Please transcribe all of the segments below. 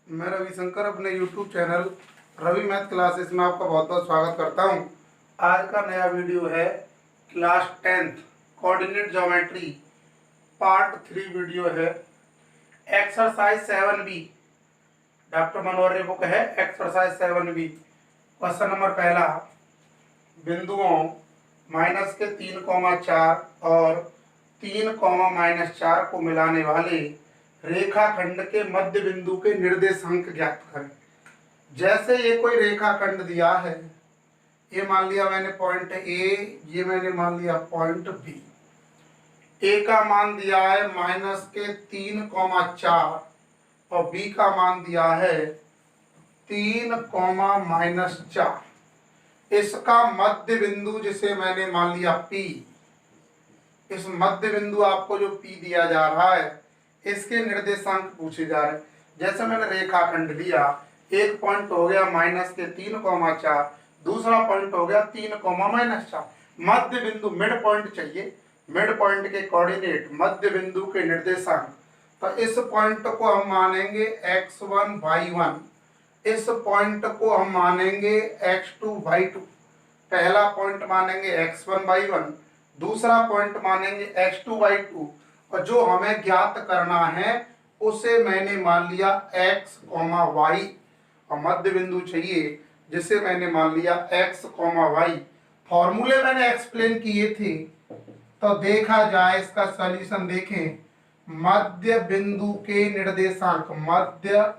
मैं रविशंकर अपने YouTube channel Ravi math classes में आपका बहुत बहुत स्वागत करता हूं। आज का नया वीडियो है class 10th coordinate geometry part 3 video है। एक्सरसाइज 7B डॉक्टर मनोहर बुक है। एक्सरसाइज 7B क्वेश्चन नंबर पहला, बिंदुओं -3,4 और 3,-4 को मिलाने वाले रेखाखंड के मध्य बिंदु के निर्देशांक ज्ञात करें। जैसे ये कोई रेखाखंड दिया है, ये मान लिया मैंने पॉइंट ए, ये मैंने मान लिया पॉइंट बी। ए का मान दिया है -3,4 और बी का मान दिया है 3,-4। इसका मध्य बिंदु जिसे मैंने मान लिया पी, इस मध्य बिंदु आपको जो पी दिया जा रहा है इसके निर्देशांक पूछे जा रहे हैं। जैसे मैंने रेखाखंड लिया, एक पॉइंट हो गया -3,4, दूसरा पॉइंट हो गया 3,-4। मध्य बिंदु मिड पॉइंट चाहिए, मिड पॉइंट के कोऑर्डिनेट मध्य बिंदु के निर्देशांक। तो इस पॉइंट को हम मानेंगे x1 y1, इस पॉइंट को हम मानेंगे x2 y2। पहला पॉइंट मानेंगे x1 y1, दूसरा पॉइंट मानेंगे x2 y2, और जो हमें ज्ञात करना है उसे मैंने मान लिया x, y, और मध्य बिंदु चाहिए जिसे मैंने मान लिया x, y। फॉर्मूले मैंने एक्सप्लेन किए थे, तो देखा जाए इसका सॉल्यूशन देखें। मध्य बिंदु के निर्देशांक, मध्य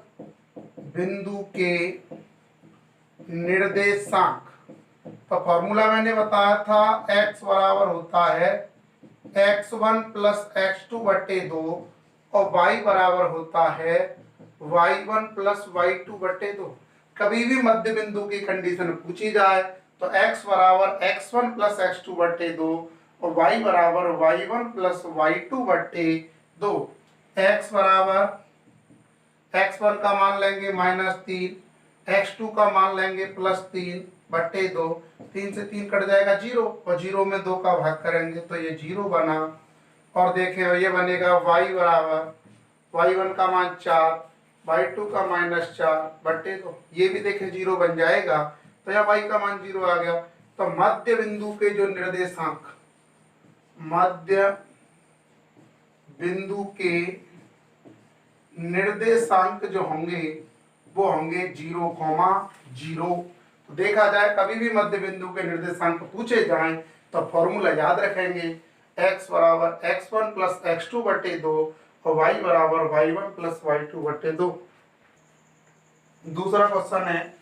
बिंदु के निर्देशांक, तो फॉर्मूला मैंने बताया था x बराबर होता है x1 प्लस x2 बटे 2 और y बराबर होता है y1 प्लस y2 बटे 2। कभी भी मध्य बिंदु की कंडीशन पूछी जाए तो x बराबर x1 प्लस x2 बटे 2 और y बराबर y1 प्लस y2 बटे 2। x बराबर x1 का मान लेंगे -3, x2 का मान लेंगे +3 बटे 2। 3 से 3 कट जाएगा 0, और 0 में 2 का भाग करेंगे तो ये 0 बना। और देखें ये बनेगा y बराबर y1 का मान 4, y2 का -4 बटे 2। ये भी देखें 0 बन जाएगा, तो यह y का मान 0 आ गया। तो मध्य बिंदु के जो निर्देशांक, मध्य बिंदु के निर्देशांक जो होंगे वो होंगे 0,0। तो देखा जाए कभी भी मध्य बिंदु के निर्देशांक पूछे जाएं तो फॉर्मूला याद रखेंगे, x बराबर x1 प्लस x2 बटे 2 और y बराबर y1 प्लस y2 बटे 2। दूसरा क्वेश्चन है,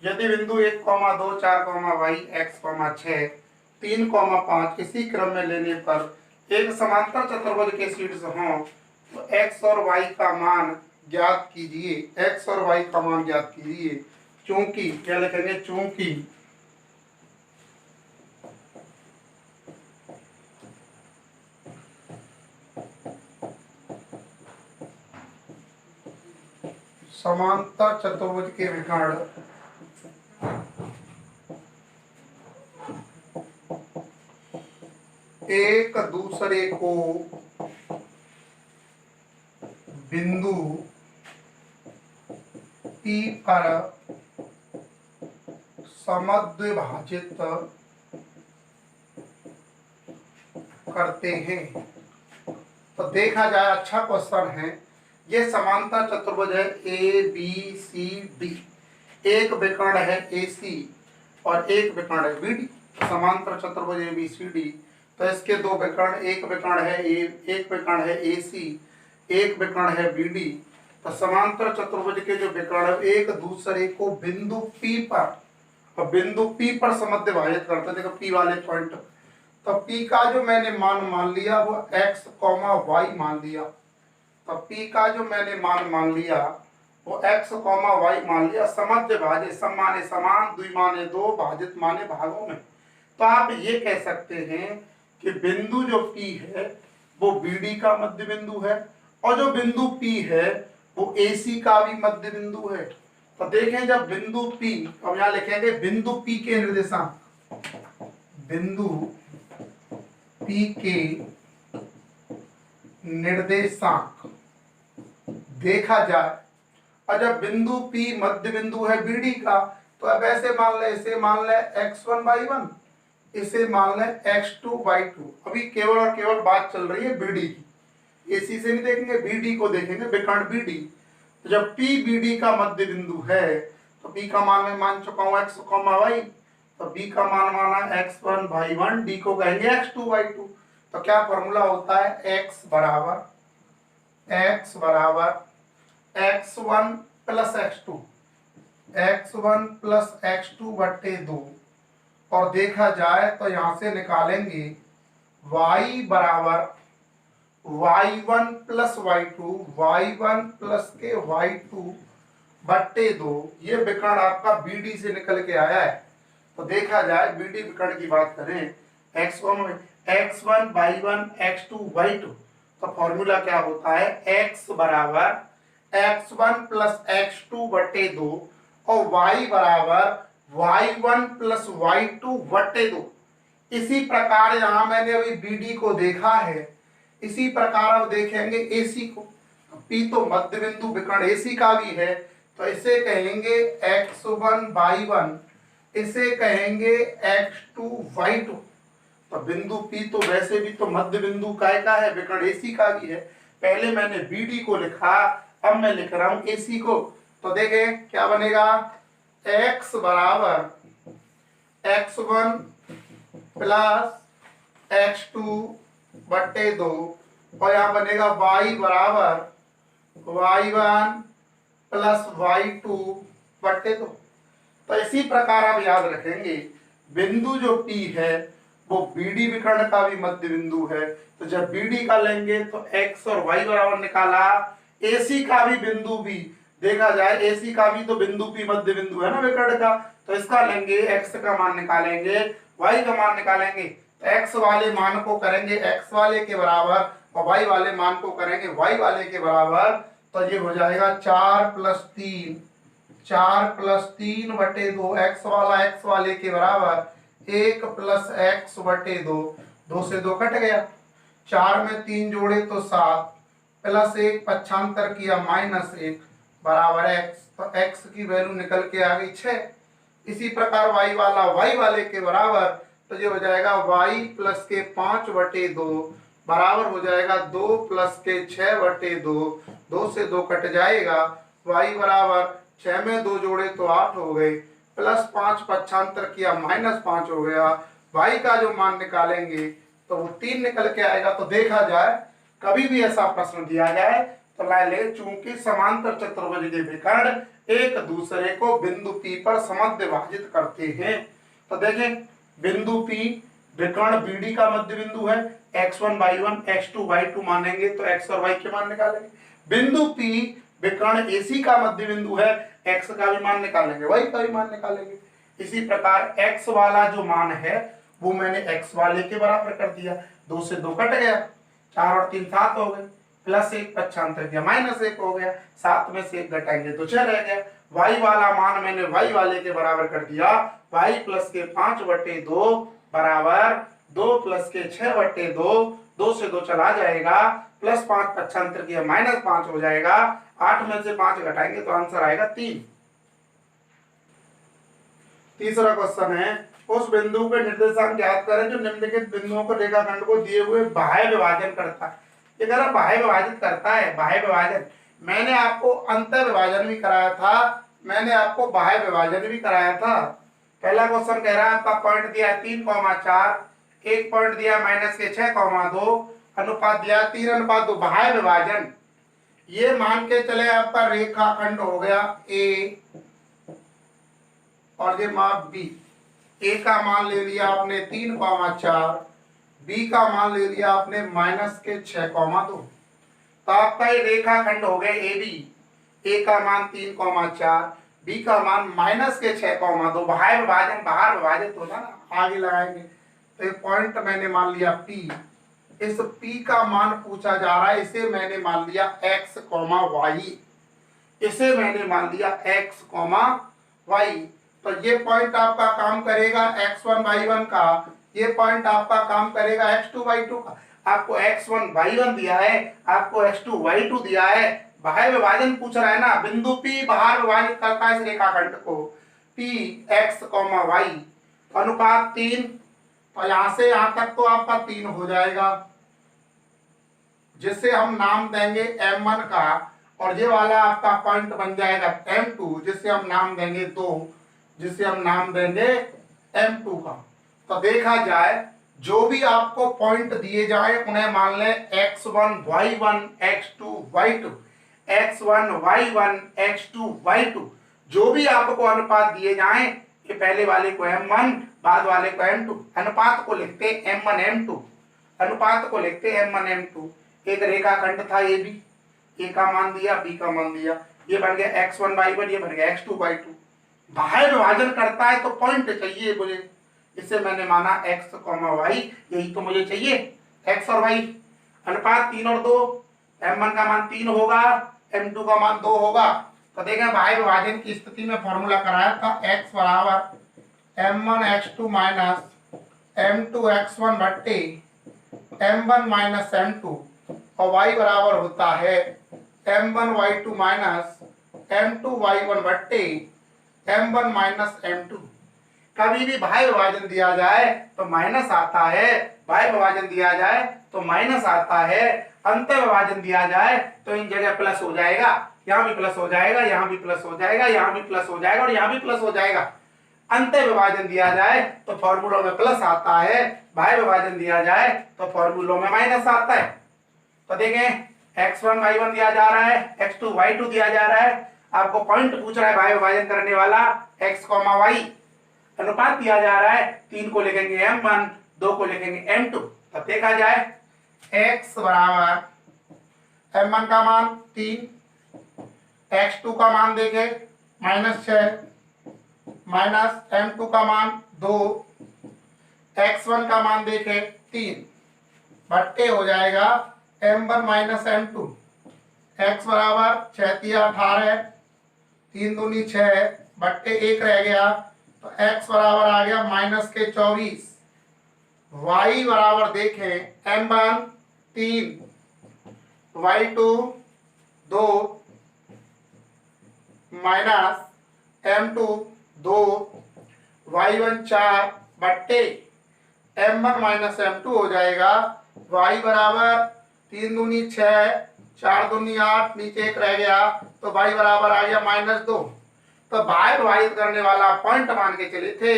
यदि बिंदु 1,2, 4,y, x, 6, 3,5 इसी क्रम में लेने पर एक समांतर चतुर्भुज के शीर्ष हों तो x और y का मान ज्ञात कीजिए। x और y का मान ज्ञात कीजिए। चूंकि क्या लिखेंगे, चूंकि समांतर चतुर्भुज के विकर्ण एक दूसरे को बिंदु P पर समद्विभाजित करते हैं। तो देखा जाए अच्छा क्वेश्चन है। ये समांतर चतुर्भुज है ABCD, एक विकर्ण है AC और एक विकर्ण है BD। समांतर चतुर्भुज ABCD, तो इसके दो विकर्ण, एक विकर्ण है एक विकर्ण है AC, एक विकर्ण है BD। तो समांतर चतुर्भुज के जो विकर्ण एक दूसरे को बिंदु P पर, और बिंदु P पर समद्विभाजित करते हैं। देखो P वाले पॉइंट, तो P का जो मैंने मान लिया वो x, y मान लिया। तो P का जो मैंने मान लिया वो x, y मान लिया। समद्विभाजित, सम माने समान, द्वि माने दो, भाजित माने भागों में। तो आप ये कह सकते हैं कि बिंदु जो P है वो BD का मध्य बिंदु है, और जो बिंदु P है वो AC का भी मध्य बिंदु है। तो देखें जब बिंदु P, अब यहाँ लिखेंगे बिंदु P के निर्देशांक, बिंदु P के निर्देशांक देखा जाए और जब बिंदु P मध्य बिंदु है BD का, तो अब ऐसे मान ले, इसे मान ले x1/1, इसे मान ले x2/2। अभी केवल और केवल बात चल रही है BD की, AC से नहीं देखेंगे, BD को देखेंगे, विकर्ण BD। तो जब P BD का मध्य बिंदु है तो P का मान मैं मान चुका हूँ x, y, तो B का मान माना x1/1, D को कहेंगे x2/2। तो क्या फॉर्मूला होता है, x बराबर x1 plus x2, x1 plus x2 बट्टे 2। और देखा जाए तो यहां से निकालेंगे y बराबर y1 plus y2, y1 plus के y2 बट्टे 2। ये विकर्ण आपका BD से निकल के आया है। तो देखा जाए BD विकर्ण की बात करें, x1/1 x2/2, तो फॉर्मूला क्या होता है, x बराबर x1 प्लस x2 बट्टे 2 और y बराबर y1 प्लस y2 बट्टे 2। इसी प्रकार यहां मैंने अभी BD को देखा है, इसी प्रकार अब देखेंगे AC को। P तो मध्य बिंदु विकर्ण AC का भी है, तो इसे कहेंगे x1/1, इसे कहेंगे x2/2। तो बिंदु P तो वैसे भी तो मध्य बिंदु काय का है, विकर्ण AC का भी है। पहले मैंने BD को लिखा, अब मैं लिख रहा हूं AC को। तो देखें क्या बनेगा, x बराबर x1 प्लस x2 बट्टे 2 और यहाँ बनेगा y बराबर y1 प्लस y2 बट्टे 2। तो इसी प्रकार आप याद रखेंगे, बिंदु जो P है वो BD विकर्ण का भी मध्य बिंदु है। तो जब BD का लेंगे तो x और y बराबर निकाला, AC का भी बिंदु भी देखा जाए, AC का भी तो बिंदु P मध्य बिंदु है ना विकर्ण का, तो इसका लेंगे, x का मान निकालेंगे, y का मान निकालेंगे, तो x वाले मान को करेंगे x वाले के बराबर और y वाले मान को करेंगे y वाले के बराबर। तो ये हो जाएगा 4 + 3, 4 + 3 बटे 2, x वाला x वाले के बराबर 1 + x बटे 2, 2 से 2 कट गया, 4 में 3 जोड़े तो 7 प्लस 1 पक्षांतर किया -1 बराबर x। तो x की वैल्यू निकल के आ गई 6। इसी प्रकार y वाला y वाले के बराबर, तो ये हो जाएगा y प्लस के 5 बटे 2 बराबर हो जाएगा 2 प्लस के 6 बटे 2, 2 से 2 कट जाएगा, y बराबर 6 में 2 जोड़े तो 8 हो गए, प्लस 5 पक्षांतर किया -5 हो गया। y का जो मान निकालेंगे तो वो 3 निकल के आएगा। तो देखा जाए कभी भी ऐसा प्रश्न दिया जाए तो ला ले, चूंकि समांतर चतुर्भुज के विकर्ण एक दूसरे को बिंदु P पर समद्विभाजित विभाजित करते हैं। तो देखें बिंदु P विकर्ण BD का मध्य बिंदु है, x1/1 x2/2 मानेंगे तो x और y के मान निकालेंगे। बिंदु P विकर्ण AC का मध्य बिंदु है, x का भी मान निकालेंगे, y का भी मान निकालेंगे। इसी प्रकार x वाला जो मान है वो मैंने x वाले के बराबर कर दिया, 2 से 2 कट गया, 4 और 3 7 हो गए, प्लस 1 पक्षांतर किया -1 हो गया, 7 में से 1 घटाएंगे तो 6 रह गया। y वाला मान मैंने y वाले के बराबर कर दिया, y प्लस के 5 बटे 2 बराबर 2 प्लस के 6 बटे 2, 2 से 2 चला जाएगा, प्लस 5 पक्षांतर किया -5 हो जाएगा, 8 में से 5 घटाएंगे तो आंसर आएगा 3। तीसरा क्वेश्चन है, उस बिंदु के निर्देशांक ज्ञात करें जो निम्नलिखित बिंदुओं को रेखाखंड को दिए हुए बाह्य विभाजन करता है। ये कह रहा बाह्य विभाजित करता है, बाह्य विभाजन। मैंने आपको अंतर विभाजन भी कराया था, मैंने आपको बाह्य विभाजन भी कराया था। पहला क्वेश्चन कह रहा है आपका पॉइंट दिया है 3,4, एक पॉइंट दिया -6,2, अनुपात दिया 3:2, बाह्य विभाजन। ये मान के चले आपका रेखाखंड हो गया ए और ये माप बी। ए का मान ले लिया आपने 3,4, बी का मान ले लिया आपने -6,2। तो आपका ये रेखाखंड हो गया ए बी। ए का मान 3,4, बी का मान -6,2। बाह्य विभाजन बाहर विभाजित होता ना, आगे लगाएंगे। तो ये पॉइंट मैंने मान लिया पी, इस पी का मान पूछा जा रहा है, इसे मैंने मान लिया x, y, इसे मैंने मान लिया x, y। तो ये पॉइंट आपका काम करेगा x1/1 का, ये पॉइंट आपका काम करेगा x2/2 का। आपको x1/1 दिया है, आपको x2/2 दिया है, बाह्य विभाजन पूछ रहा है ना, बिंदु P बाहर विभाजित करता है इस रेखाखंड को, P x, y अनुपात 3। तो यहां से यहां तक तो आपका 3 हो जाएगा, जिसे हम नाम देंगे M1 का, और ये वाला आपका पॉइंट बन जाएगा M2, जिसे हम नाम देंगे 2, जिसे हम नाम देंगे M2 का। तो देखा जाए जो भी आपको पॉइंट दिए जाए उन्हें मान लें x1 y1 x2 y2, x1 y1 x2 y2, जो भी आपको अनुपात दिए जाएं, ये पहले वाले को M1 बाद वाले को M2, अनुपात को लिखते M1 M2, अनुपात को लिखते M1 M2। एक रेखाखंड था ए बी, ए का मान दिया बी का मान दिया, ये बन गया x1 y1, ये बन गया x2 y2। बाह्य विभाजन करता है तो पॉइंट चाहिए मुझे, इसे मैंने माना x, y, यही तो मुझे चाहिए, x और y। अनुपात 3 और 2, M1 का मान 3 होगा, M2 का मान 2 होगा। तो देखें बाह्य विभाजन की स्थिति में फॉर्मूला कराया था, x बराबर M1 x2 minus M2 x1 बट्टे M1 माइनस M2, और y बराबर होता है M1 y2 minus M2 y1 बट्टे M1 माइनस M2। कभी भी बाह्य विभाजन दिया जाए तो माइनस आता है, बाह्य विभाजन दिया जाए तो माइनस आता है, अंतर विभाजन दिया जाए तो इन जगह प्लस हो जाएगा, यहाँ भी प्लस हो जाएगा, यहाँ भी प्लस हो जाएगा, यहाँ भी प्लस हो जाएगा और यहाँ भी प्लस हो जाएगा। अंतर विभाजन दिया जाए तो फॉर्मूलों में प्लस आता है, बाह्य विभाजन दिया जाए तो फॉर्मूलों में माइनस आता है। तो देखें x1 y1 दिया जा रहा है, x2 y2 दिया जा रहा है, आपको पॉइंट पूछ रहा है बाह्य विभाजन करने वाला x, y, अनुपात दिया जा रहा है, 3 को लिखेंगे M1, 2 को लिखेंगे M2। तब देखा जाए x बराबर M1 का मान 3, x2 का मान देखे -6, माइनस M2 का मान 2, x1 का मान देखे 3, बट्टे हो जाएगा M1 माइनस M2। x बराबर 6 × 18, 3 दूनी 6, बट्टे 1 रह गया, तो x बराबर आ गया -24। y बराबर देखें M1 3, y2 2, minus M2 2, y1 4 बट्टे M1 माइनस M2 हो जाएगा। y बराबर 3 दूनी 6, 4 दूनी 8, नीचे 1 रह गया, तो y बराबर आ गया -2। तो बाह्य विभाजित करने वाला पॉइंट मान के चले थे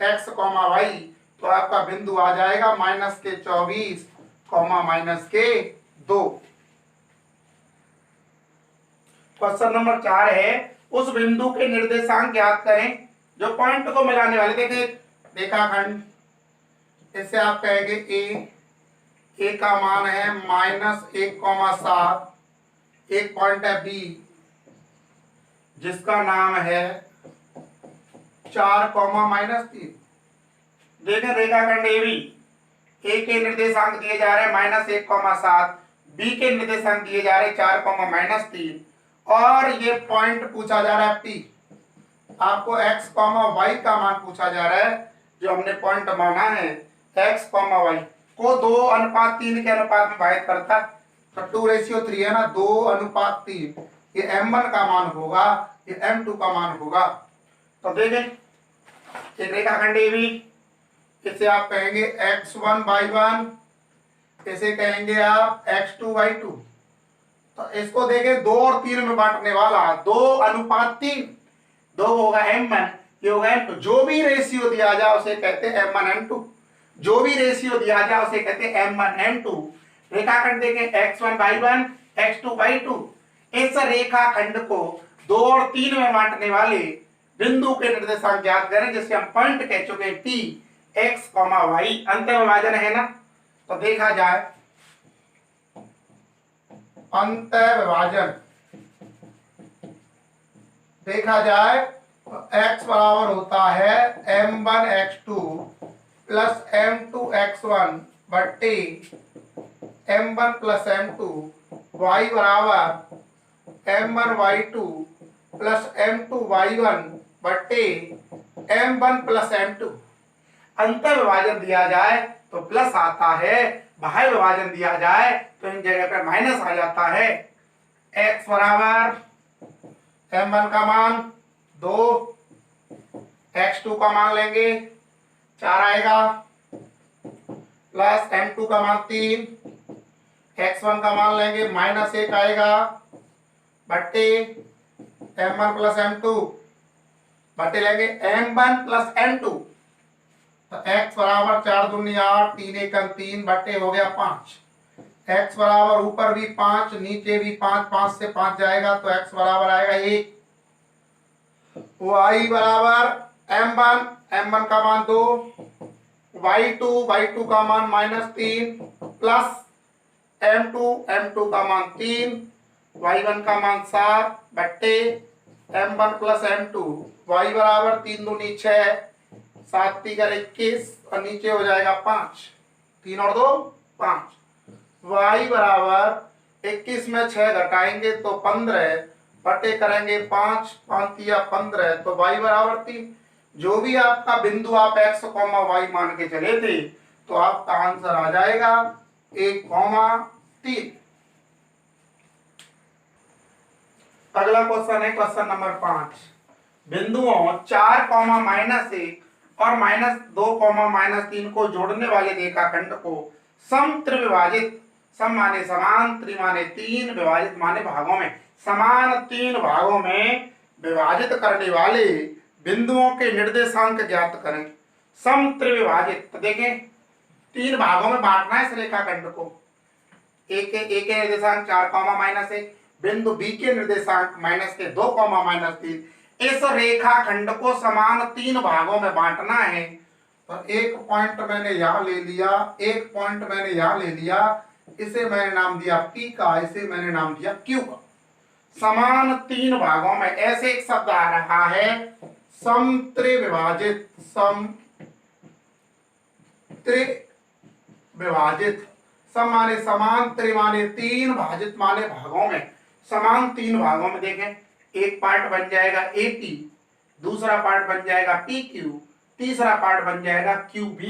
x, y, तो आपका बिंदु आ जाएगा -24, -2। क्वेश्चन नंबर 4 है, उस बिंदु के निर्देशांक ज्ञात करें जो पॉइंट को मिलाने वाले। देखिए रेखाखंड, इसे आप कहेंगे ए का मान है -1,7, एक पॉइंट है बी जिसका नाम है 4, -3। देखें रेखाखंड ए बी, ए के निर्देशांक दिए जा रहे हैं -1,7, बी के निर्देशांक दिए जा रहे हैं 4, -3, और ये पॉइंट पूछा जा रहा है पी। आपको x, y का मान पूछा जा रहा है, जो हमने पॉइंट माना है x, y को 2:3 के अनुपात में विभाजित करता है, तो 2:3 है ना, 2:3, ये M1 का मान होगा, ये M2 का मान होगा। तो देखें एक रेखाखंड ए बी, इसे आप कहेंगे x1 y1, इसे कहेंगे आप x2 y2। तो इसको देखें 2 और 3 में बांटने वाला 2:3, 2 होगा M1, ये होगा M2। जो भी रेशियो दिया जाए उसे कहते हैं M1 M2, जो भी रेशियो दिया जाए उसे कहते हैं M1 M2। रेखाखंड देखें x1 y1 x2 y2, इस रेखाखंड को 2 और 3 में बांटने वाले बिंदु के निर्देशांक ज्ञात करें, जिसे हम पॉइंट कह चुके हैं P, x, y। अंतर विभाजन है ना, तो देखा जाए अंतर विभाजन देखा जाए तो x बराबर होता है M1 x2 plus M2 x1 बट्टे M1 प्लस M2, y बराबर M1 y2 plus M2 y1 बट्टे M1 प्लस M2। अंतर विभाजन दिया जाए तो प्लस आता है, बाह्य विभाजन दिया जाए तो इन जगह पर माइनस आ जाता है। x बराबर m1 का मान 2, x2 का मान लेंगे 4 आएगा, प्लस m2 का मान 3, x1 का मान लेंगे -1 आएगा, बट्टे m1 प्लस m2 बट्टे लेंगे m1 प्लस m2। तो x बराबर 4 दूनी 8, 3 एकम 3 बट्टे हो गया 5। x बराबर ऊपर भी 5 नीचे भी 5, 5 से 5 जाएगा तो x बराबर आएगा 1। y बराबर m1 का मान 2, y2 का मान -3 प्लस m2 का मान 3, y1 का मान 7 बट्टे m1 प्लस m2। y बराबर 3 दूनी 6, 7 3 21 और नीचे हो जाएगा 5, 3 और 2 5। y बराबर 21 में 6 घटाएंगे तो 15 बटे करेंगे 5, 5 या 15 तो y बराबर 3। जो भी आपका बिंदु आप x, y मान के चले थे तो आपका आंसर आ जाएगा 1,3। अगला क्वेश्चन है क्वेश्चन नंबर 5। बिंदुओं 4, -1 और -2, -3 को जोड़ने वाले रेखाखंड को समत्रिविभाजित, सम माने समान, त्रि माने 3, विभाजित माने भागों में, समान 3 भागों में विभाजित करने वाले बिंदुओं के निर्देशांक ज्ञात करें। समत्रिविभाजित, तो देखें 3 भागों में बांटना है इस रेखाखंड को। ए के निर्देशांक 4, -1, बिंदु बी के निर्देशांक -2, -3। इस रेखाखंड को समान 3 भागों में बांटना है। तो एक पॉइंट मैंने यहां ले लिया, एक पॉइंट मैंने यहां ले लिया, इसे मैंने नाम दिया P का, इसे मैंने नाम दिया Q का। समान 3 भागों में ऐसे एक शब्द आ रहा है समत्रिविभाजित, समत्रिविभाजित। सम माने समान, त्रि माने 3, भाजित माने भागों में। समान 3 भागों में देखें, एक पार्ट बन जाएगा AP, दूसरा पार्ट बन जाएगा PQ, तीसरा पार्ट बन जाएगा QB।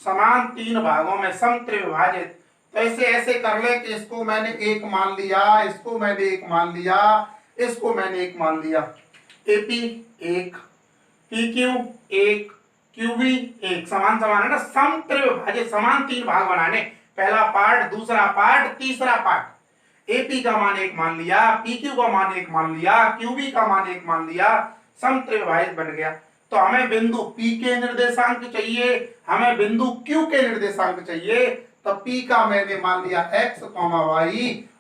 समान 3 भागों में समत्रिविभाजित। तो ऐसे कर ले कि इसको मैंने 1 मान लिया, इसको मैंने 1 मान लिया, इसको मैंने 1 मान लिया। AP 1, PQ 1, QB 1। समान है ना। समत्रिविभाजित, समान 3 भाग बनाने, पहला पार्ट, दूसरा पार्ट, तीसरा पार्ट। AP का मान 1 मान लिया, PQ का मान 1 मान लिया, QB का मान 1 मान लिया, समत्रिविभाजित बन गया। तो हमें बिंदु P के निर्देशांक चाहिए, हमें बिंदु Q के निर्देशांक चाहिए। तो P का मैंने मान लिया x, y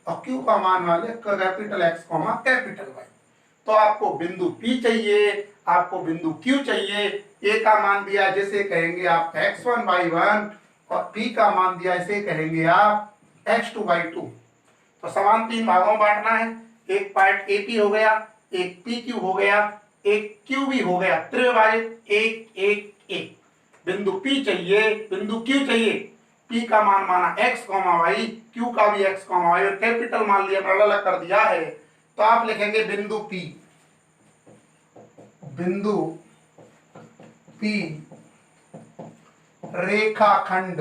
और Q का मान वाले कैपिटल X, कैपिटल Y। तो आपको बिंदु P चाहिए, आपको बिंदु Q चाहिए। A का मान दिया जिसे कहेंगे आप x1, y1 और P का मान दिया इसे कहेंगे आप x2, y2। तो समान 3 भागों में बांटना है। एक पार्ट AP हो गया, एक PQ हो गया, एक QB हो गया। त्रिविभाजित 1, 1, 1। बिंदु P चाहिए, बिंदु Q चाहिए। P का मान माना x, y, Q का भी x, y और कैपिटल मान लिया, अलग कर दिया है। तो आप लिखेंगे बिंदु P, बिंदु P रेखाखंड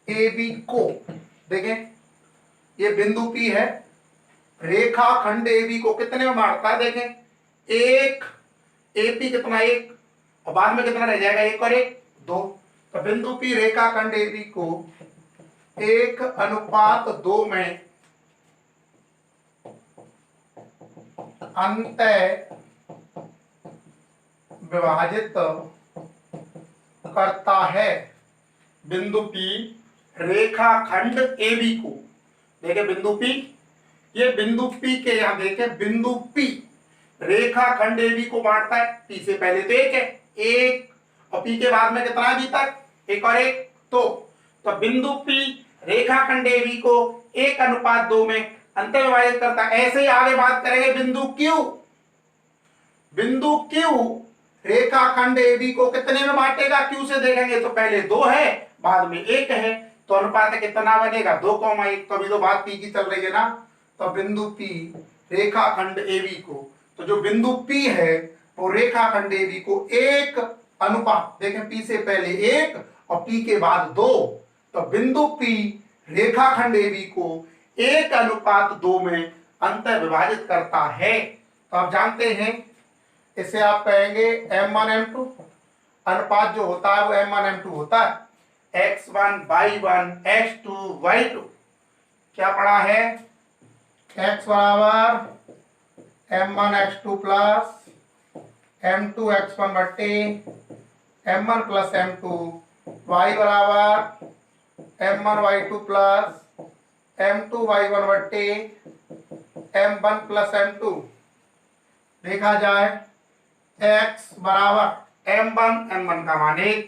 AB को, देखें ये बिंदु P है, रेखाखंड AB को कितने में बांटता है? देखें, 1, AP कितना 1 और बाद में कितना रह जाएगा 1 और 1 2। तो बिंदु P रेखाखंड AB को 1:2 में अंतः विभाजित करता है। बिंदु P रेखाखंड AB को, देखें बिंदु P, ये बिंदु P के यहां देखें, बिंदु P रेखाखंड AB को बांटता है। P से पहले तो 1 है, 1 और P के बाद में कितना है अभी तक 1 और 1 तो बिंदु P रेखाखंड AB को 1:2 में अंतर विभाजित करता है। ऐसे ही आगे बात करेंगे बिंदु Q, बिंदु Q रेखाखंड AB को कितने में बांटेगा? Q से देखेंगे तो पहले 2 है, बाद में 1 है, तो अनुपात कितना बनेगा 2,1। तो अभी तो बात P की चल रही है ना। तो बिंदु P रेखाखंड AB को, तो जो बिंदु P है वो रेखाखंड AB को 1 अनुपात, देखें P से पहले 1 और P के बाद 2, तो बिंदु P रेखाखंड AB को 1:2 में अंत विभाजित करता है। तो आप जानते हैं इसे आप कहेंगे M1 M2। अनुपात जो होता है वो M1 M2 होता है। x1 y1 x2 y2 क्या पढ़ा है? x बराबर M1 x2 plus M2 x1 बट्टे M1 प्लस M2, y बराबर M1 y2 plus M2 y1 बट्टे M1 प्लस M2। देखा जाए x बराबर M1 का मान 1,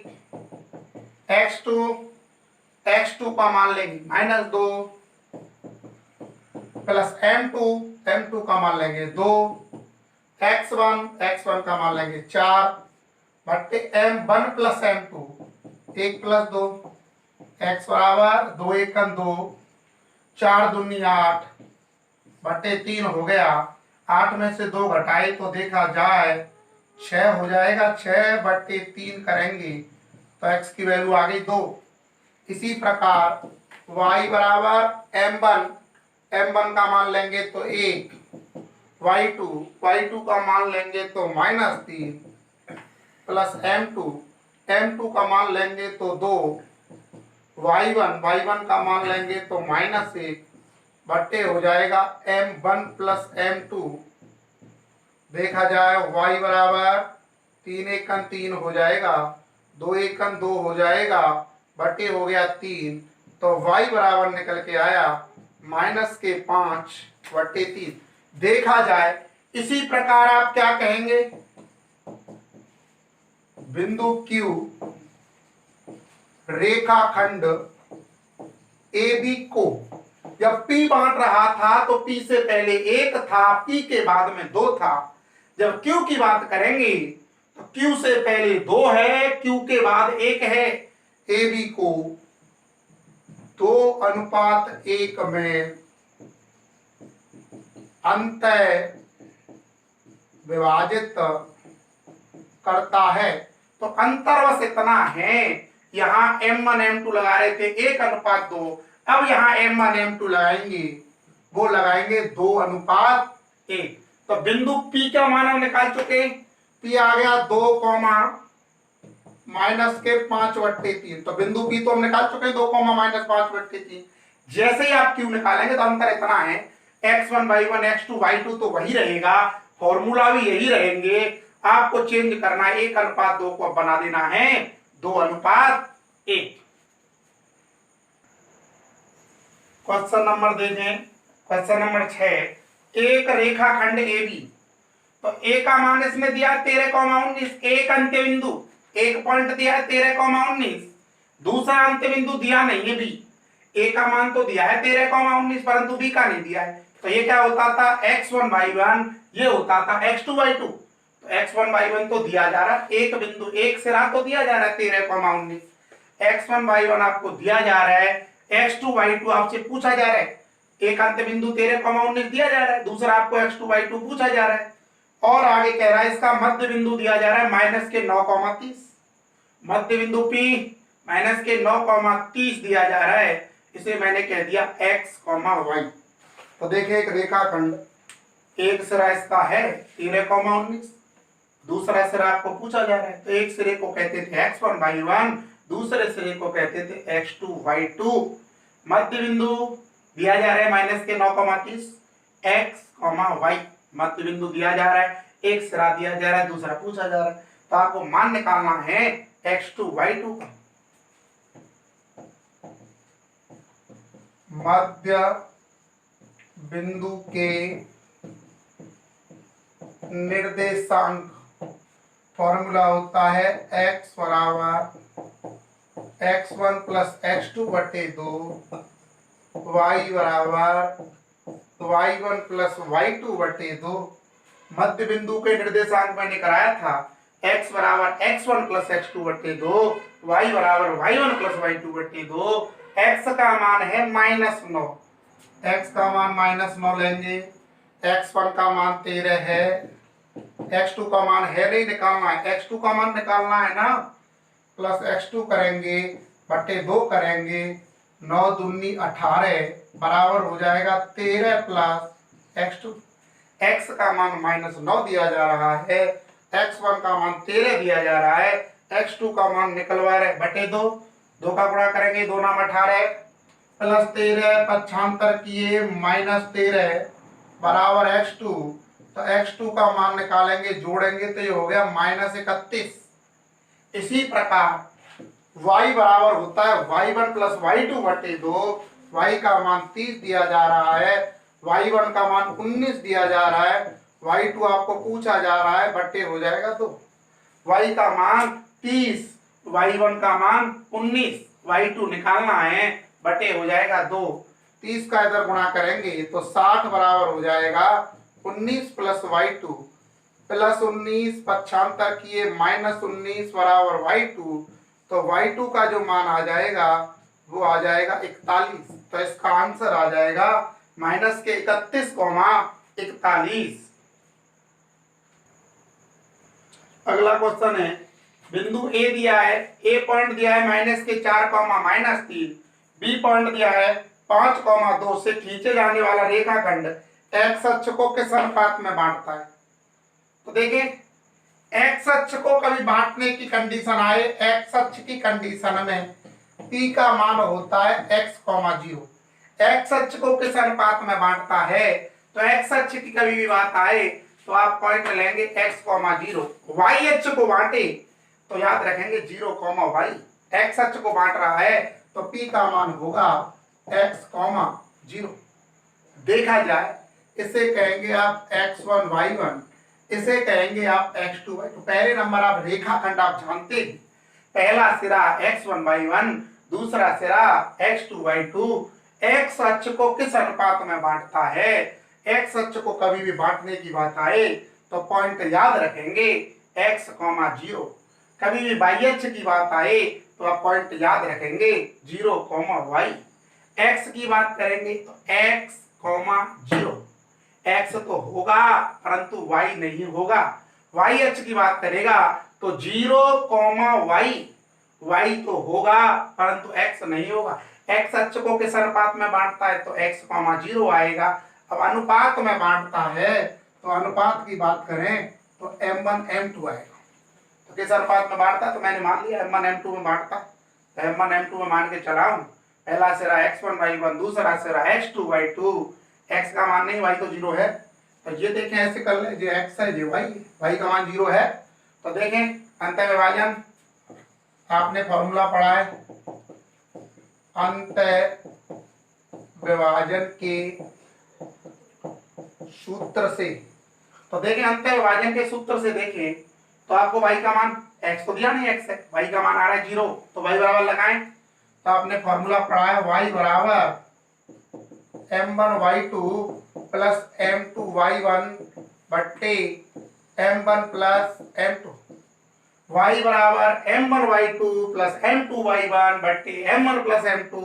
x2 का मान लेंगे -2 प्लस M2 का मान लेंगे 2, x1 का मान लेंगे 4 बट्टे M1 plus M2 1 plus 2, x बराबर 2 1 2, 4 दूनी 8 बट्टे 3 हो गया। 8 में से 2 घटाए तो देखा जाए 6 हो जाएगा। 6 बट्टे 3 करेंगे तो x की वैल्यू आ गई 2। इसी प्रकार y बराबर M1 का मान लेंगे तो 1, y2 का मान लेंगे तो -3 प्लस M2 का मान लेंगे तो 2, y1 का मान लेंगे तो -1 बट्टे हो जाएगा M1 प्लस M2। देखा जाए y बराबर 3 1 3 हो जाएगा, 2 1 2 हो जाएगा, बट्टे हो गया 3। तो y बराबर निकल के आया -5 बट्टे 3। देखा जाए इसी प्रकार आप क्या कहेंगे? बिंदु Q रेखाखंड AB को जब P बांट रहा था तो P से पहले 1 था, P के बाद में 2 था। जब Q की बात करेंगे तो Q से पहले 2 है, Q के बाद 1 है। AB को 2:1 में अंत विभाजित करता है। तो अंतर बस इतना है, यहाँ M1 M2 लगा रहे थे 1:2, अब यहाँ M1 M2 लगाएंगे, वो लगाएंगे 2:1। तो बिंदु P का मान हम निकाल चुके। P आ गया 2, -5/3। तो बिंदु P तो हम निकाल चुके 2, -5/3। जैसे ही आप Q निकालेंगे तो अंतर इतना है, x1 y1 x2 y2 तो वही रहेगा, फॉर्मूला भी यही रहेंगे। आपको चेंज करना है, 1:2 को बना देना है 2:1। क्वेश्चन नंबर देखें, क्वेश्चन नंबर 6। एक रेखाखंड AB, तो A का मान इसमें दिया 13,19, एक अंत्य बिंदु, एक पॉइंट दिया है 13,19, दूसरा अंत्य बिंदु दिया नहीं है B। A का मान तो दिया है 13,19 परंतु B का नहीं दिया है। तो ये क्या होता था? x1 y1, ये होता था x2 y2। तो x1 y1 तो दिया जा रहा है, एक बिंदु एक सिरा तो दिया जा रहा है 13,19, x1 y1 आपको दिया जा रहा है, x2 y2 आपसे पूछा जा रहा है। एक अंत्य बिंदु 13,19 दिया जा रहा है, दूसरा आपको x2 y2 पूछा जा रहा है। और आगे कह रहा है इसका मध्य बिंदु दिया जा रहा है -9,30, मध्य बिंदु P -9,30 दिया जा रहा है। इसे मैंने कह दिया x, y। तो देखिए एक रेखाखंड, एक सिरा इसका है 13,19, दूसरा सिरा आपको पूछा जा रहा है। तो एक सिरे को कहते थे x1 y1, दूसरे सिरे को कहते थे x2 y2। मध्य बिंदु दिया जा रहा है -9,30, x, y मध्य बिंदु दिया जा रहा है, एक सिरा दिया जा रहा है, दूसरा पूछा जा रहा है। तो आपको मान निकालना है x2 y2 का। मध्य बिंदु के निर्देशांक फॉर्मूला होता है x बराबर x1 प्लस x2 बटे 2, y बराबर y1 प्लस y2 बटे 2। मध्य बिंदु के निर्देशांक मैंने कराया था, x बराबर x1 प्लस x2 बटे 2, y बराबर y1 प्लस y2 बटे 2। x का मान है -9, x का मान -9 लेंगे, x1 का मान 13 है, x2 का मान है नहीं निकालना है, x2 का मान निकालना है ना, प्लस x2 करेंगे बटे 2 करेंगे, 9 दूनी 18 बराबर हो जाएगा 13 प्लस x2। x का मान -9 दिया जा रहा है, x1 का मान 13 दिया जा रहा है, x2 का मान निकलवा रहे बटे 2, 2 का गुणा करेंगे 2 नाम 18 प्लस 13 पक्षांतर किए -13 बराबर x2। तो x2 का मान निकालेंगे, जोड़ेंगे तो ये हो गया -31। इसी प्रकार y बराबर होता है y1 प्लस y2 बटे 2। y का मान 30 दिया जा रहा है, y1 का मान 19 दिया जा रहा है, y2 आपको पूछा जा रहा है, बटे हो जाएगा 2। y का मान 30, y1 का मान 19, y2 निकालना है, बटे हो जाएगा 2। 30 का इधर गुणा करेंगे तो 60 बराबर हो जाएगा 19 प्लस y2 प्लस 19 पक्षांतर किए -19 बराबर y2। तो y2 का जो मान आ जाएगा वो आ जाएगा 41। तो इसका आंसर आ जाएगा -31,41। अगला क्वेश्चन है, बिंदु ए दिया है, ए पॉइंट दिया है -4, -3, बी पॉइंट दिया है 5, 2 से खींचे जाने वाला रेखाखंड एक्स अक्ष को किस अनुपात में बांटता है। तो देखिए एक्स अक्ष को कभी बांटने की कंडीशन आए, एक्स अक्ष की कंडीशन में p का मान होता है x, 0। एक्स अक्ष को किस अनुपात में बांटता है, तो एक्स अक्ष की कभी भी बात आए तो आप पॉइंट लेंगे x, 0। y अक्ष को बांटे तो याद रखेंगे 0, y। एक्स अक्ष को बांट रहा है तो p का मान होगा x, 0। देखा जाए इसे कहेंगे आप x1, y1, इसे कहेंगे आप x2, y2। पहले नंबर आप रेखाखंड आप जानते हैं, पहला सिरा x1, y1, दूसरा सिरा x2, y2। x अक्ष को किस अनुपात में बांटता है, x अक्ष को कभी भी बांटने की बात आए तो पॉइंट याद रखेंगे x, 0। कभी भी y अक्ष की बात आए तो आप पॉइंट याद रखेंगे 0, y। x की बात करेंगे तो x, 0। x तो होगा परंतु y नहीं होगा। y अक्ष की बात करेगा तो 0, y। y तो होगा परंतु x नहीं होगा। x अक्ष को किस अनुपात में बांटता है तो x, 0 आएगा। अब अनुपात में बांटता है तो अनुपात की बात करें तो m1, m2 आएगा। तो किस अनुपात में बांटता है, तो मैंने मान लिया m1, m2 में बांटता है, तो m1, m2 में मान के चलाऊं। पहला सिरा x1, y1, दूसरा सिरा x2, y2। x का मान नहीं, y तो 0 है, तो ये देखें ऐसे कर ले, जो x है जो y है, y का मान 0 है। तो देखें अंत विभाजन आपने फॉर्मूला पढ़ा है, अंत विभाजन के सूत्र से। तो देखें अंत विभाजन के सूत्र से देखें तो आपको y का मान, x को दिया नहीं, x है, y का मान आ रहा है 0, तो y बराबर लगाएं। तो आपने फॉर्मूला पढ़ा है y बराबर m1 y2 plus m2 y1 बट्टे m1 प्लस m2। y बराबर m1 y2 plus m2 y1 बट्टे m1 प्लस m2।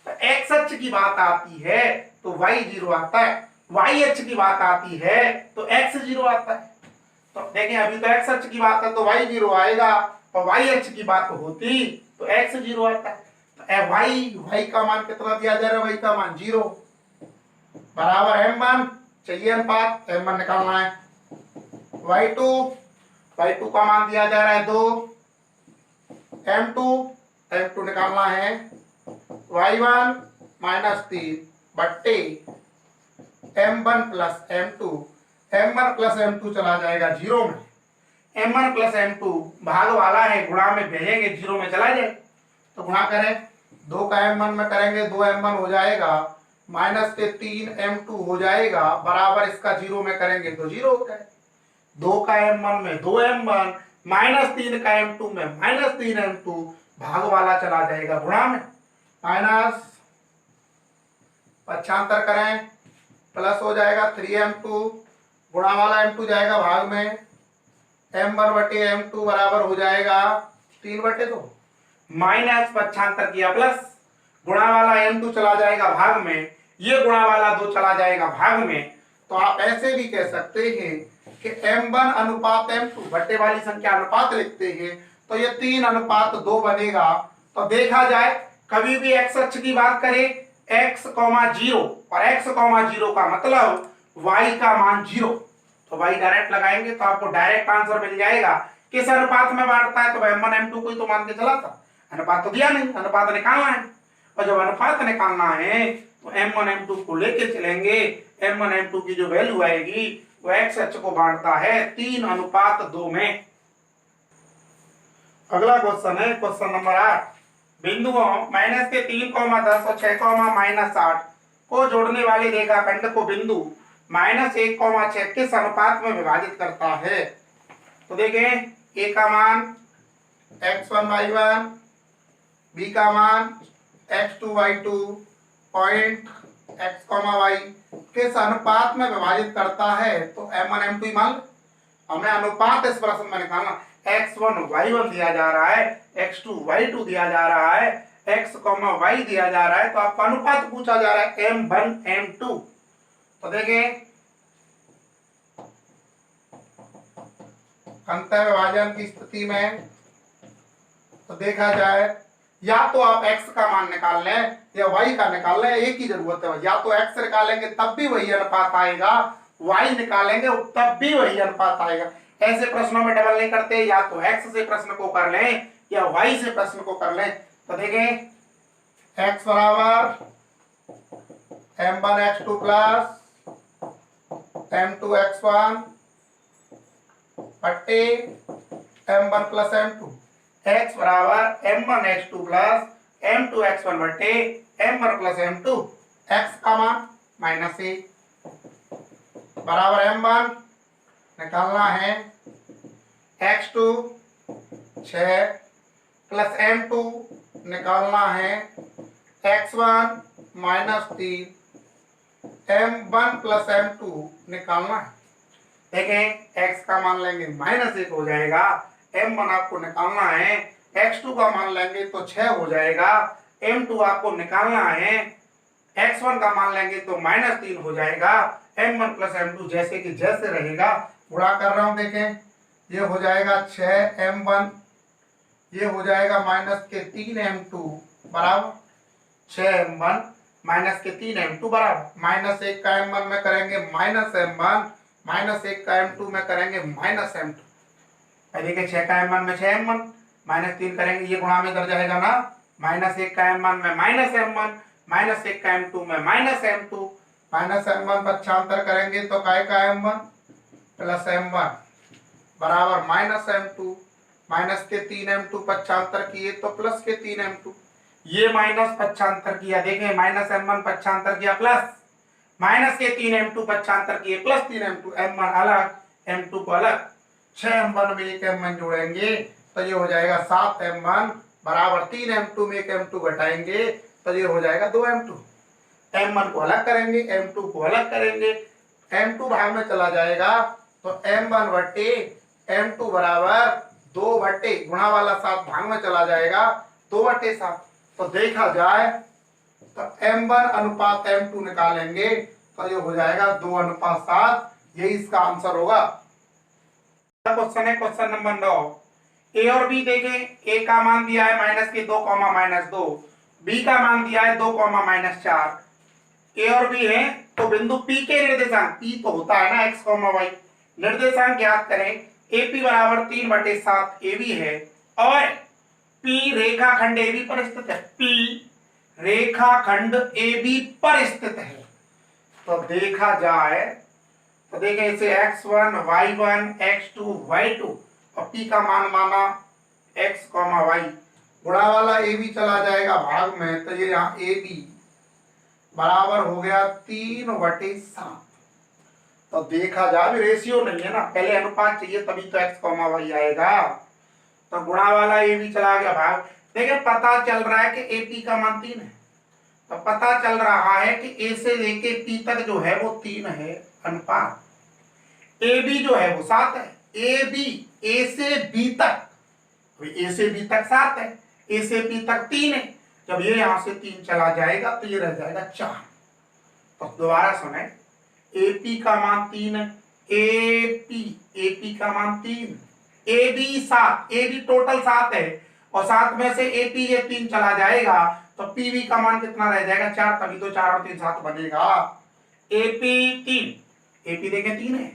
तो x अक्ष की बात आती है तो y 0 आता है, y अक्ष की बात आती है तो x 0 आता है। तो देखें अभी तो x अक्ष की बात है तो y 0 आएगा, और y अक्ष की बात होती तो x 0 आता है। तो y का मान कितना दिया जा रहा है, y का मान 0 बराबर m1, चाहिए अनुपात, m1 निकालना है, y2 का मान दिया जा रहा है 2, m2 निकालना है, y1 -3 बट्टे m1 प्लस m2 चला जाएगा 0 में, m1 प्लस m2 भाग वाला है, गुणा में भेजेंगे 0 में चला जाए। तो गुणा करें, 2 का m1 में करेंगे 2m1 हो जाएगा, माइनस के 3m2 हो जाएगा, बराबर इसका 0 में करेंगे तो 0 होता है। 2 का m1 में 2m1 माइनस 3 का m2 में माइनस 3m2, भाग वाला चला जाएगा गुणा में, माइनस पक्षांतर करें प्लस हो जाएगा 3m2, गुणा वाला m2 जाएगा भाग में, m1 बटे m2 बराबर हो जाएगा 3/2, माइनस पक्षांतर किया प्लस, गुणा वाला m2 चला जाएगा भाग में, ये गुणा वाला 2 चला जाएगा भाग में। तो आप ऐसे भी कह सकते हैं कि m1 अनुपात m2, बट्टे वाली संख्या अनुपात लिखते हैं तो ये 3:2 बनेगा। तो देखा जाए कभी भी x अक्ष की बात करें, x, 0 और x, 0 का मतलब y का मान 0, तो y डायरेक्ट लगाएंगे तो आपको डायरेक्ट आंसर मिल जाएगा। किस अनुपात में बांटता है, तो m1 m2 को ही तो मान के चला था, अनुपात तो दिया नहीं, अनुपात निकालना है। और जब अनुपात निकालना है तो m1 m2 को लेके चलेंगे, m1 m2 की जो वैल्यू आएगी वो x h को बांटता है 3:2 में। अगला क्वेश्चन है क्वेश्चन नंबर 8। बिंदुओं -3, 10 और 6, -8 को जोड़ने वाले रेखाखंड को बिंदु -1, 6 किस अनुपात में विभाजित करता है। तो देखें, a का मान x1 y1, b का मान x2 y2, point x, y किस अनुपात में विभाजित करता है, तो m1 m2 ही मान। हमें अनुपात इस प्रश्न में निकालना, x1 y1 दिया जा रहा है, x2 y2 दिया जा रहा है, x, y दिया जा रहा है, तो आपका अनुपात पूछा जा रहा है m1 m2। तो देखें, अंतर विभाजन की स्थिति में तो देखा जाए, या तो आप x का मान निकाल लें या y का निकाल लें, एक ही जरूरत है। या तो x निकालेंगे तब भी वही अनुपात आएगा, y निकालेंगे तब भी वही अनुपात आएगा। ऐसे प्रश्नों में डबल नहीं करते, या तो x से प्रश्न को कर लें या y से प्रश्न को कर लें। तो देखें, x बराबर m1 x2 plus m2 x1 बट्टे m1 प्लस m2, x बराबर m1 x2 plus m2 x1 बट्टे m1 प्लस m2, x का मान -1 बराबर m1 निकालना है x2 6 प्लस m2 निकालना है x1 -3, m1 प्लस m2 निकालना है। देखें, x का मान लेंगे -1 हो जाएगा, m1 आपको निकालना है, x2 का मान लेंगे तो 6 हो जाएगा, m2 आपको निकालना है, x1 का मान लेंगे तो -3 हो जाएगा, m1 प्लस m2 जैसे कि जैसे रहेगा। गुणा कर रहा हूं, देखें, ये हो जाएगा 6m1, ये हो जाएगा -3m2 बराबर 6m1 -3m2 बराबर -1 का m1 में करेंगे -m1, -1 का m2 में करेंगे -m2। देखिए, 6 का m1 में 6m1, -3 करेंगे, ये गुणा में इधर जाएगा ना, -1 का m1 में -m1, -1 का m2 में -m2, -m1 पक्षांतर करेंगे तो काय का m1 प्लस m1 बराबर -m2, -3m2 पक्षांतर किए तो प्लस 3m2, ये माइनस पक्षांतर किया, देखें, -m1 पक्षांतर किया प्लस -3m2 पक्षांतर किए प्लस 3m2, m1 अलग m2 को अलग, 6m1 में एक m1 जोड़ेंगे तो ये हो जाएगा 7m1 बराबर 3m2 में एक m2 घटाएंगे तो ये हो जाएगा 2m2। m1 को अलग करेंगे, m2 को अलग करेंगे, m2 भाग में चला जाएगा तो m1 बट्टे m2 बराबर 2 बट्टे गुणा वाला 7 भाग में चला जाएगा 2/7। तो देखा जाए तो m1 अनुपात m2 निकालेंगे तो ये हो जाएगा 2:7, यही इसका आंसर होगा। क्वेश्चन है क्वेश्चन नंबर 9। ए और बी देखें, ए का मान दिया है -2, -2, बी का मान दिया है 2, -4। ए और बी है तो बिंदु P के निर्देशांक, P तो होता है ना x, y, निर्देशांक ज्ञात करें। AP बराबर 3/7 AB है और P रेखाखंड AB पर स्थित है, P रेखाखंड AB पर स्थित है। तो देखा जाए तो देखें, इसे x1 y1 x2 y2 और P का मान माना x, y, गुणा वाला AB चला जाएगा भाग में तो ये यहाँ AB बराबर हो गया 3/7। तो देखा जाए, रेशियो नहीं है ना, पहले अनुपात चाहिए तभी तो x, y आएगा। तो गुणा वाला ए भी चला गया भाग। देखिए, पता चल रहा है कि AP का मान 3 है, तो पता चल रहा है कि A से लेके P तक जो है वो 3 है अनुपात, AB जो है वो 7 है, AB A से B तक, A से B तक 7 है, A से B तक 3 है, जब ये यहां से 3 चला जाएगा तो ये रह जाएगा 4। तो दोबारा सुने, AP का मान 3 है, AP का मान 3, AB 7, AB टोटल 7 है और 7 में से AP ये 3 चला जाएगा तो पीवी का मान कितना रह जाएगा 4, तभी तो 4 और 3 7 बनेगा। एपी 3, एपी देखें 3 है,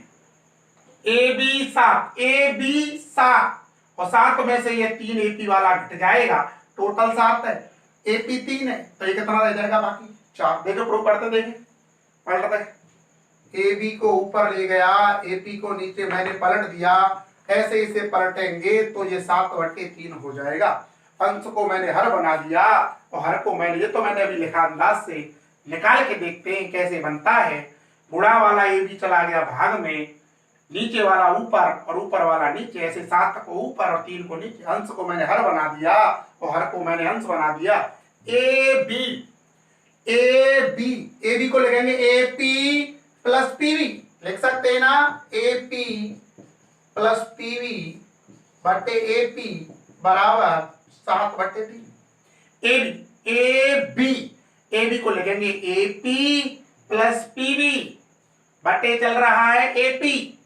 ए बी 7, ए बी 7 और 7 में से ये 3 एपी वाला घट जाएगा, टोटल 7 है, एपी 3 है तो ये कितना रह जाएगा बाकी 4। देखो प्रूव करते, देखें पलटते, ए बी को ऊपर ले गया, एपी को नीचे मैंने पलट दिया, ऐसे इसे पलटेंगे तो ये 7/3 हो जाएगा। अंश को मैंने हर बना दिया और हर को मैंने, ये तो मैंने अभी लिखा अंदाज से, निकाल के देखते हैं कैसे बनता है। गुणा वाला ए बी चला गया भाग में, नीचे वाला ऊपर और ऊपर वाला नीचे, ऐसे 7 को ऊपर और 3 को नीचे। अंश को मैंने हर बना दिया और हर को मैंने अंश बना दिया। ए बी को लिखेंगे ए पी प्लस पीवी, लिख सकते हैं ना, ए पी प्लस पीवी बटे ए पी बराबर 7/3। ए बी को लिखेंगे ए पी प्लस पीवी बटे चल रहा है एपी,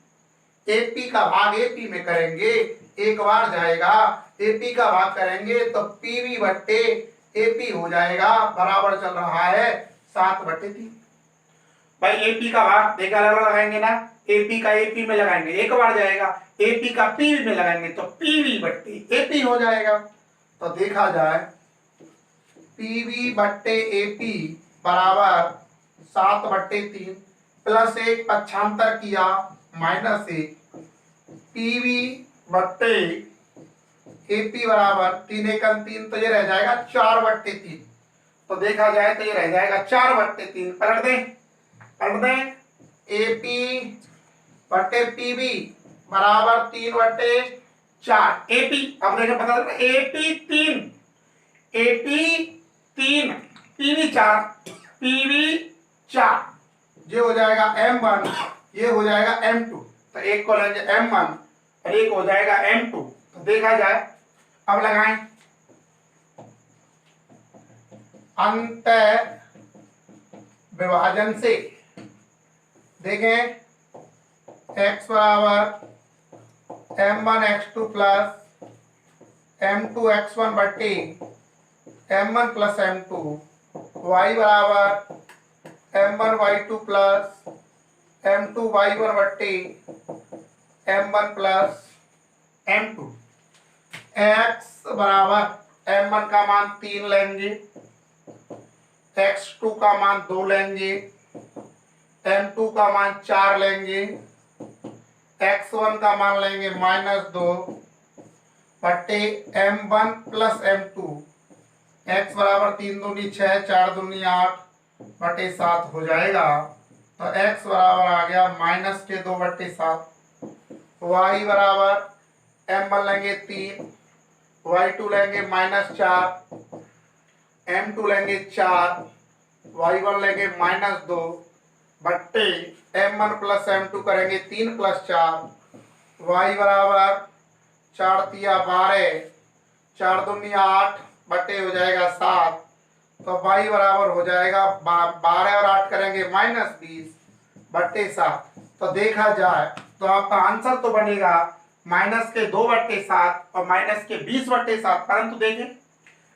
एपी का भाग एपी में करेंगे, एक बार जाएगा, एपी का भाग करेंगे तो पीवी बटे एपी हो जाएगा, बराबर चल रहा है 7/3। भाई एपी का भाग देखा लगाएंगे ना, एपी का एपी में लगाएंगे, एक बार जाएगा, एपी का पीवी में लगाएंगे तो पीवी बट्टे एपी हो जाएगा। तो देखा जाए पीवी बट्टे एपी बराबर 7/3 प्लस 1 पक्षांतर किया -1, पीवी बट्टे एपी बराबर 3 × 3 तो ये रह जाएगा 4/3। तो देखा जाए तो ये रह जाएगा 4/3। पलट दें, एपी बट्टे पीवी बराबर 3/4। एपी अब देखें पता चल रहा है, एपी 3, पीवी 4, पीवी 4, ये हो जाएगा M1, ये हो जाएगा M2। तो एक को लेंगे M1 और एक हो जाएगा M2। तो देखा जाए, अब लगाएं अंत विभाजन से, देखें x बराबर M1 x2 plus M2 x1 बट्टी M1 प्लस M2, y बराबर M1 y2 plus M2 y1 बट्टी M1 प्लस M2। x बराबर M1 का मान 3 लेंगे, x2 का मान 2 लेंगे, M2 का मान 4 लेंगे, x1 का मान लेंगे -2 बट्टे M1 प्लस M2। x बराबर 3 दूनी 6, 4 दूनी 8 बटे 7 हो जाएगा। तो x बराबर आ गया -2/7। y बराबर M1 लेंगे 3, y2 लेंगे -4, M2 लेंगे 4, y1 लेंगे -2 बट्टे M1 प्लस M2 करेंगे 3 + 4, y बराबर 4 तिया 12, 4 दूनी 8 बटे हो जाएगा 7। तो y बराबर हो जाएगा 12 और 8 करेंगे -20 बट्टे 7। तो देखा जाए तो आपका आंसर तो बनेगा -2/7 और -20/7। परंतु देखें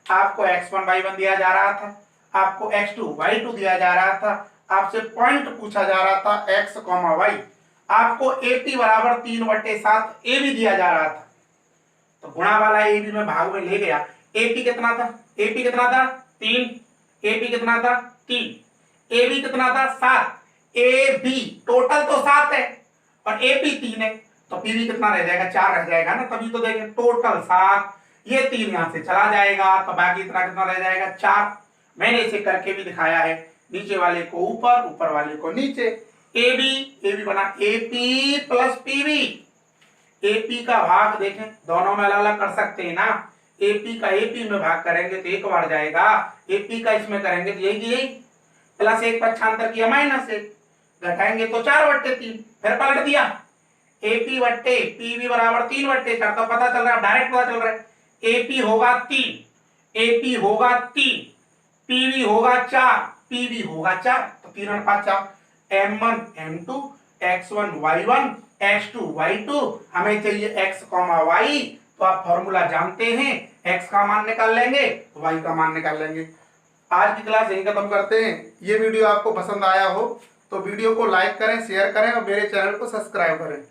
आपको x1 y1 दिया जा रहा था, आपको x2 y2 दिया जा रहा था, आपसे पॉइंट पूछा जा रहा था x, y, आपको AP बराबर 3/7 ए भी दिया जा रहा था। तो गुणा वाला ए भी मैं भाग में ले गया। AP कितना था? AP कितना था? 3। AP कितना था? 3। AB कितना था? 7। AB टोटल तो 7 है और AP 3 है, तो PV कितना रह जाएगा? 4 रह जाएगा ना। तभी तो देखें टोटल 7, ये 3 यहां से चला जाएगा तो बाकी इतना कितना रह जाएगा? 4। मैंने इसे करके भी दिखाया है, नीचे वाले को ऊपर, ऊपर वाले को नीचे। AB बना AP प्लस PV। AP का भाग देखें दोनों में अलग अलग कर सकते हैं ना। AP का AP में भाग करेंगे तो एक बार जाएगा, AP का इसमें करेंगे तो यही प्लस 1 पक्षांतर किया -1, घटाएंगे तो 4/3, फिर पलट दिया AP बट्टे PV बराबर 3/4। तो पता चल रहा है, डायरेक्ट पता चल रहा है, AP होगा 3, AP होगा 3, PV होगा 4, PV होगा 4। तो 3 और 5 4, M1 M2 x1 y1 x2 y2। हमें चाहिए x, y, तो आप फॉर्मूला जानते हैं, x का मान निकाल लेंगे, y का मान निकाल लेंगे। आज की क्लास यहीं खत्म करते हैं। ये वीडियो आपको पसंद आया हो तो वीडियो को लाइक करें, शेयर करें और मेरे चैनल को सब्सक्राइब करें।